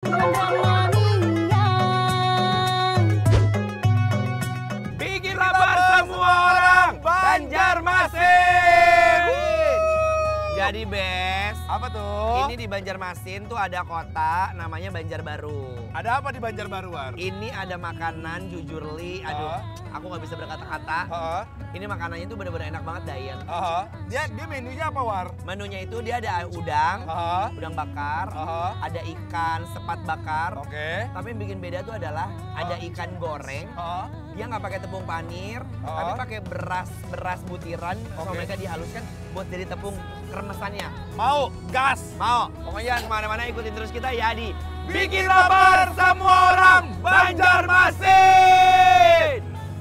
Bikin lapar semua orang Banjarmasin. Jadi Bes, Apa tuh? ini di Banjarmasin tuh ada kota namanya Banjarbaru. Ada apa di Banjarbaru, War? Ini ada makanan jujur Li, aduh aku nggak bisa berkata-kata. Heeh. Ini makanannya tuh bener-bener enak banget Dayan. Heeh. Dia menunya apa, War? Menunya itu dia ada udang, Heeh. udang bakar, Heeh. ada ikan sepat bakar. Oke. Tapi yang bikin beda tuh adalah ada ikan goreng. Heeh. Dia nggak pakai tepung panir, tapi pakai beras butiran. Sama mereka dihaluskan buat jadi tepung kremesannya. Mau gas. Mau? Pokoknya kemana-mana ikutin terus kita ya di Bikin lapar semua orang Banjarmasin.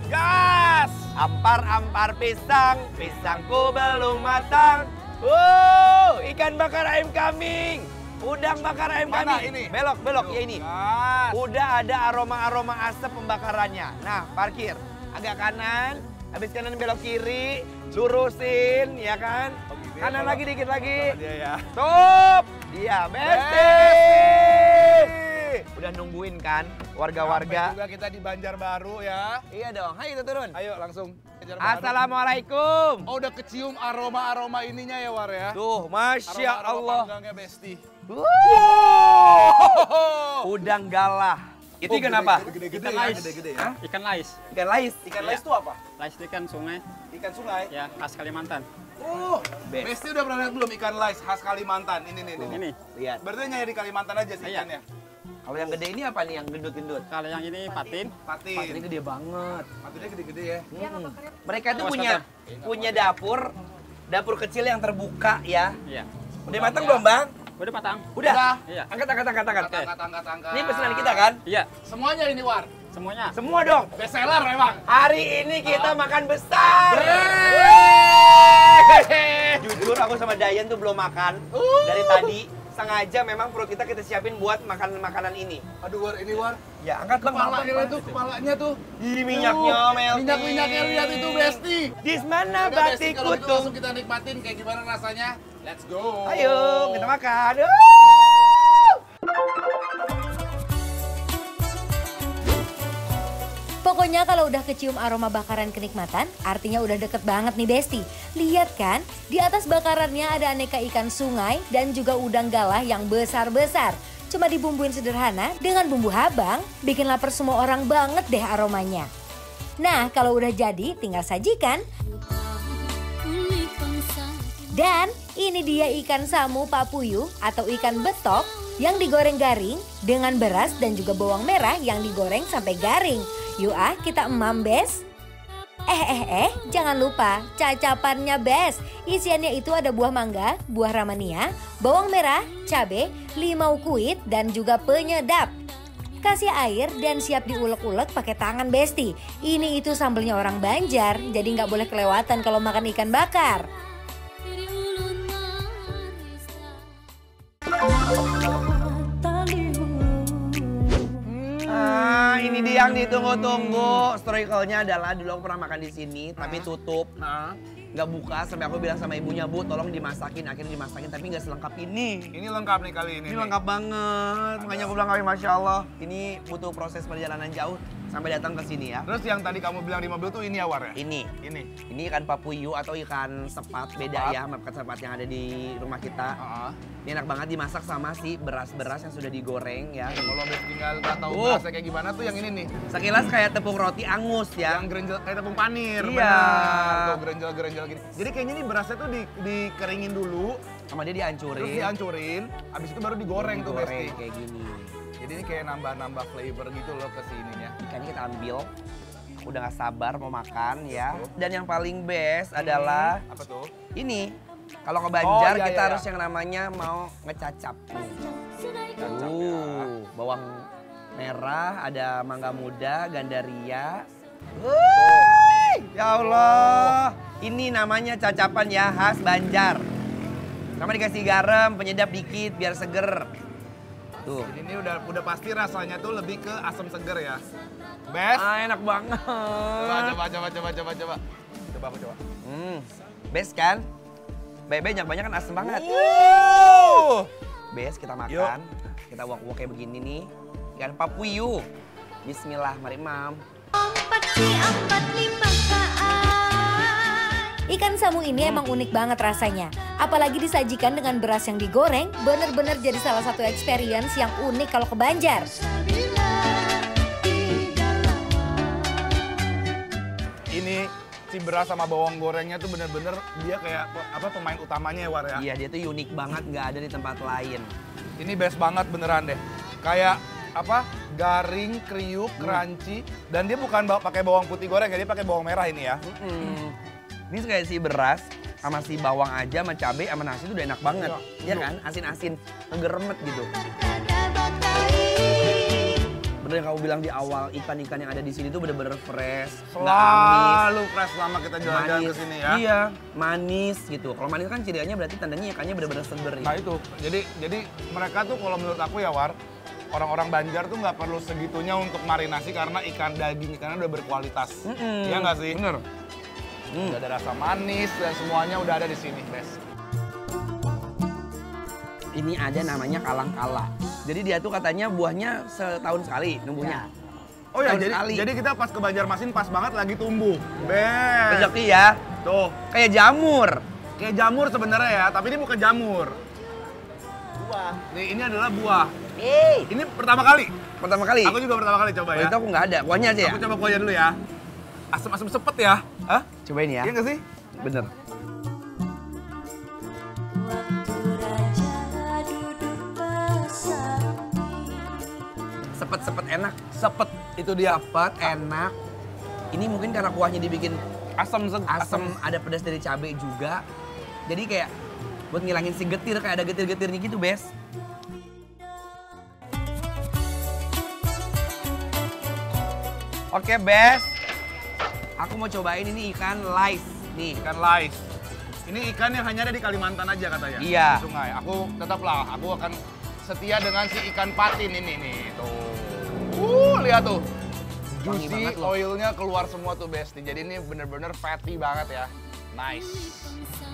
Gas. Ampar-ampar pisang, pisangku belum matang. Ikan bakar ayam kambing, udang bakar ayam Mana kambing. ini? Belok, ya ini. Gas. Udah ada aroma-aroma asap pembakarannya. Nah, parkir. Agak kanan, habis kanan belok kiri, lurusin, ya kan? Kanan lagi, dikit lagi. Dia ya. Stop! Dia, Besti! Udah nungguin kan warga-warga? Sampai juga kita di Banjarbaru ya. Iya dong, ayo kita turun. Ayo langsung. Assalamualaikum. Oh, udah kecium aroma-aroma ininya ya, War ya. Tuh, Masya Aroma-aroma Allah. panggangnya Besti. Udang galah. Itu ikan gede, apa? Gede-gede Ikan ya, lais. gede-gede ya. Hah? Ikan lais. Ikan lais. Ikan Iya. lais itu apa? Lais itu ikan sungai. Ikan sungai. Ya, khas Kalimantan. Oh, Best. Besti udah pernah lihat belum ikan lais khas Kalimantan? Ini nih. Ini. Lihat. Berarti nyari di Kalimantan aja sih Iya. ikannya. Kalau yang gede ini apa nih yang gendut-gendut? Kalau yang ini patin. Patin. Ini gede banget. Patinnya gede-gede ya. Mereka tuh Awas, punya dapur kecil yang terbuka ya. Iya. Udah matang belum, Bang? Udah patang. Udah. Iya. Angkat. Oke. Angkat. Ini pesanan kita kan? Iya. Semuanya ini, War. Semuanya. Semua dong. Best seller memang. Hari ini kita makan besar. Jujur aku sama Dayan tuh belum makan dari tadi. Sengaja memang perut kita siapin buat makan makanan ini. Aduh, War, ini War. Ya, angkat Bang. Kepalanya tuh. Ih, minyaknya melting. Minyak-minyaknya lihat itu, Besti. Di mana Udah, Besti, batik kalau gitu langsung kutung? kita nikmatin kayak gimana rasanya. Let's go. Ayo, kita makan. Pokoknya kalau udah kecium aroma bakaran kenikmatan, artinya udah deket banget nih Besti. Lihat kan, di atas bakarannya ada aneka ikan sungai dan juga udang galah yang besar-besar. Cuma dibumbuin sederhana dengan bumbu habang, bikin lapar semua orang banget deh aromanya. Nah, kalau udah jadi tinggal sajikan. Dan ini dia ikan samu papuyu atau ikan betok yang digoreng garing dengan beras dan juga bawang merah yang digoreng sampai garing. Yuk kita emam, Bes. Jangan lupa cacapannya, Bes. Isiannya itu ada buah mangga, buah ramania, bawang merah, cabe, limau kuit, dan juga penyedap. Kasih air dan siap diulek-ulek pakai tangan, Besti. Ini itu sambelnya orang Banjar, jadi nggak boleh kelewatan kalau makan ikan bakar. Ini dia yang ditunggu-tunggu. Historicalnya adalah dulu aku pernah makan di sini, tapi tutup. Nggak buka sampai aku bilang sama ibunya, Bu, tolong dimasakin. Akhirnya dimasakin, tapi nggak selengkap ini. Ini lengkap nih kali ini. Ini lengkap banget. Makanya aku bilang, Masya Allah, ini butuh proses perjalanan jauh sampai datang ke sini ya. Terus yang tadi kamu bilang di mobil tuh ini ya, War ya? Ini ikan papuyu atau ikan sepat. Beda ya sama ikan sepat yang ada di rumah kita. Ini enak banget dimasak sama si beras-beras yang sudah digoreng ya. Kalau Bes tinggal nggak tahu rasanya kayak gimana tuh yang ini nih. Sekilas kayak tepung roti angus ya. Yang gerenjel kayak tepung panir. Iya. Benar. Tuh gerenjel-gerenjel gini. Jadi kayaknya nih berasnya tuh dikeringin dulu, Sama dia dihancurin. terus dihancurin, habis itu baru digoreng tuh, Besti. Digoreng kayak gini. Jadi ini kayak nambah-nambah flavor gitu loh ke sininya. Ikannya kita ambil. Aku udah gak sabar mau makan ya. Dan yang paling best adalah Apa tuh? ini. Kalau ke Banjar iya, kita iya, harus yang namanya mau ngecacap. Cacap ya. Bawang merah, ada mangga muda, gandaria. Ya Allah. Ini namanya cacapan ya, khas Banjar. Sama dikasih garam, penyedap dikit biar seger. Tuh. Jadi ini udah pasti rasanya tuh lebih ke asam seger ya. Best. Enak banget. Coba. Coba aku coba. Best kan? Banyak kan asem banget. Best kita makan. Yuk. Kita kita wok-wok kayak begini nih. Ikan papuyu. Bismillah, mari mam. Ikan samu ini emang unik banget rasanya. Apalagi disajikan dengan beras yang digoreng, bener-bener jadi salah satu experience yang unik kalau ke Banjar. Ini si beras sama bawang gorengnya tuh bener-bener dia kayak pemain utamanya ya War ya. Iya, dia tuh unik banget, nggak ada di tempat lain. Ini best banget beneran deh. Kayak garing, kriuk, crunchy, dan dia bukan pakai bawang putih goreng ya, dia pakai bawang merah ini ya. Ini kayak si beras sama si bawang aja sama cabai sama nasi itu udah enak banget. Iya kan? Asin-asin, ngegeremet gitu. Bener yang kamu bilang di awal, ikan-ikan yang ada di sini tuh bener-bener fresh, Selalu fresh selama kita jalan-jalan ke sini ya. Iya, manis gitu. Kalau manis kan cirinya berarti tandanya ikannya bener-bener seger ya. Nah itu, jadi mereka tuh kalau menurut aku ya War, orang-orang Banjar tuh nggak perlu segitunya untuk marinasi karena daging ikannya udah berkualitas. Iya nggak sih? Bener. Udah ada rasa manis dan semuanya udah ada di sini, best. Ini ada namanya kalang-kala. Jadi dia tuh katanya buahnya setahun sekali numbuhnya. Oh ya, Setahun sekali. jadi kita pas ke Banjarmasin pas banget lagi tumbuh. Best. Rezeki ya. Tuh, Kayak jamur. kayak jamur sebenarnya ya, tapi ini bukan jamur. Buah. Nih, ini adalah buah. Ini pertama kali. Pertama kali. Aku juga pertama kali coba ya. Itu aku nggak ada. Kuahnya aja ya. Aku coba kuahnya dulu ya. Asam-asam sepet ya. Hah? Cobain ya. Iya nggak sih? Bener. Sepet-sepet enak. Sepet, itu dia. Sepet enak. Ini mungkin karena kuahnya dibikin Asam. ada pedas dari cabai juga. Jadi kayak buat ngilangin si getir, kayak ada getir-getirnya gitu, Bes. Oke, Bes. Aku mau cobain ini ikan lais. Nih, Ikan lais. Ini ikan yang hanya ada di Kalimantan aja katanya. Iya. Di sungai. Aku akan setia dengan si ikan patin ini nih. Tuh. Lihat tuh. Wangi Juicy, banget loh. oilnya keluar semua tuh Besti. Jadi ini bener-bener fatty banget ya. Nice.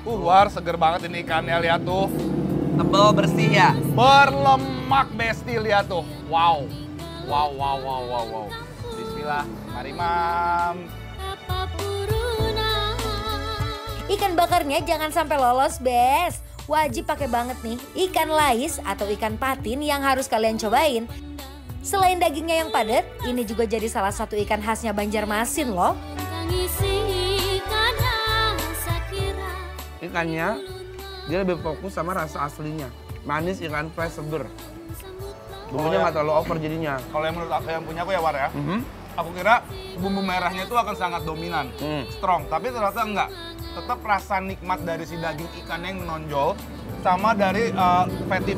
War, seger banget ini ikannya, lihat tuh. tebal bersih ya. Berlemak Besti, lihat tuh. Wow. Wow. Bismillah. Mari mam. Ikan bakarnya jangan sampai lolos, Bes. Wajib pakai banget nih ikan lais atau ikan patin yang harus kalian cobain. Selain dagingnya yang padat, ini juga jadi salah satu ikan khasnya Banjarmasin loh. Ikannya dia lebih fokus sama rasa aslinya. Manis, ikan fresh, seger. Bumbunya nggak terlalu over jadinya. Kalau yang menurut aku yang punya aku ya War ya. Aku kira bumbu merahnya itu akan sangat dominan, strong. Tapi ternyata enggak. Tetap rasa nikmat dari si daging ikan yang menonjol sama dari fatty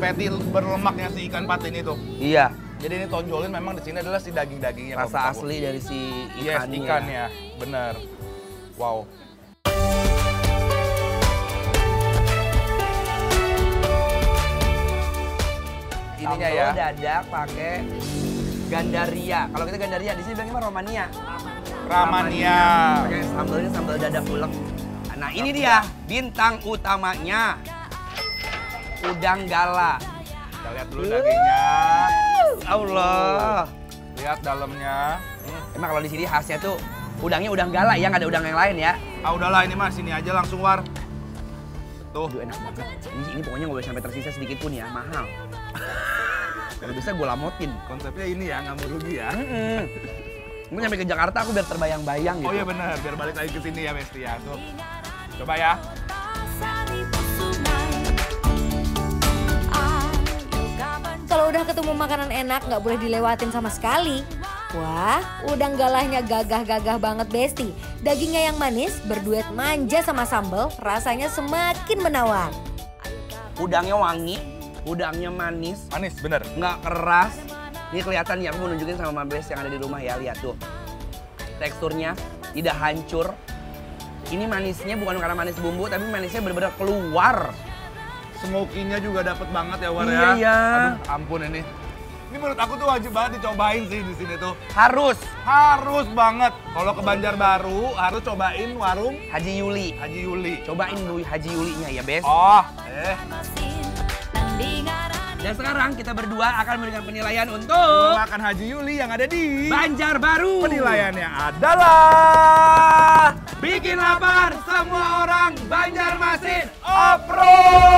berlemaknya si ikan patin itu. Iya. Jadi ini tonjolin memang di sini adalah si daging-dagingnya. Rasa asli dari si Yes, ikannya. ikannya. Bener. Wow. Ininya ya. Sambal dadak pakai gandaria. Kalau kita gandaria di sini bilangnya mah romania. Ramania. Pakai sambalnya sambal dadak ulek. Nah, ini dia bintang utamanya. Udang gala. Kita lihat dulu dagingnya. Allah. Lihat dalamnya. Emang kalau di sini khasnya tuh udangnya udang gala ya, nggak ada udang yang lain ya. Ah udahlah ini mah sini aja langsung War. Tuh. Aduh, enak banget. Ini pokoknya nggak boleh sampai tersisa sedikit pun ya, mahal. Kalau bisa gue lamotin. Konsepnya ini ya, nggak mau rugi ya. Gue nyampe ke Jakarta aku biar terbayang-bayang gitu. Oh iya benar, biar balik lagi ke sini ya Besti ya. Tuh. Coba ya. Kalau udah ketemu makanan enak nggak boleh dilewatin sama sekali. Wah, udang galahnya gagah-gagah banget Besti. Dagingnya yang manis, berduet manja sama sambal, rasanya semakin menawar. Udangnya wangi, udangnya manis, Manis, bener. nggak keras. Ini kelihatan ya, aku mau nunjukin sama Mabes yang ada di rumah ya, lihat tuh. Teksturnya tidak hancur. Ini manisnya bukan karena manis bumbu, tapi manisnya benar-benar keluar. Smoky-nya juga dapet banget ya War Iya, ya. iya. Aduh, ampun ini. Ini menurut aku tuh wajib banget dicobain sih di sini tuh. Harus. Harus banget. Kalau ke Banjarbaru harus cobain warung Haji Yuli. Haji Yuli. Cobain dulu Haji Yulinya ya, Bes. Oh, Dan sekarang kita berdua akan memberikan penilaian untuk Makan Haji Yuli yang ada di Banjarbaru. penilaiannya adalah Bikin lapar semua orang Banjarmasin Off-road.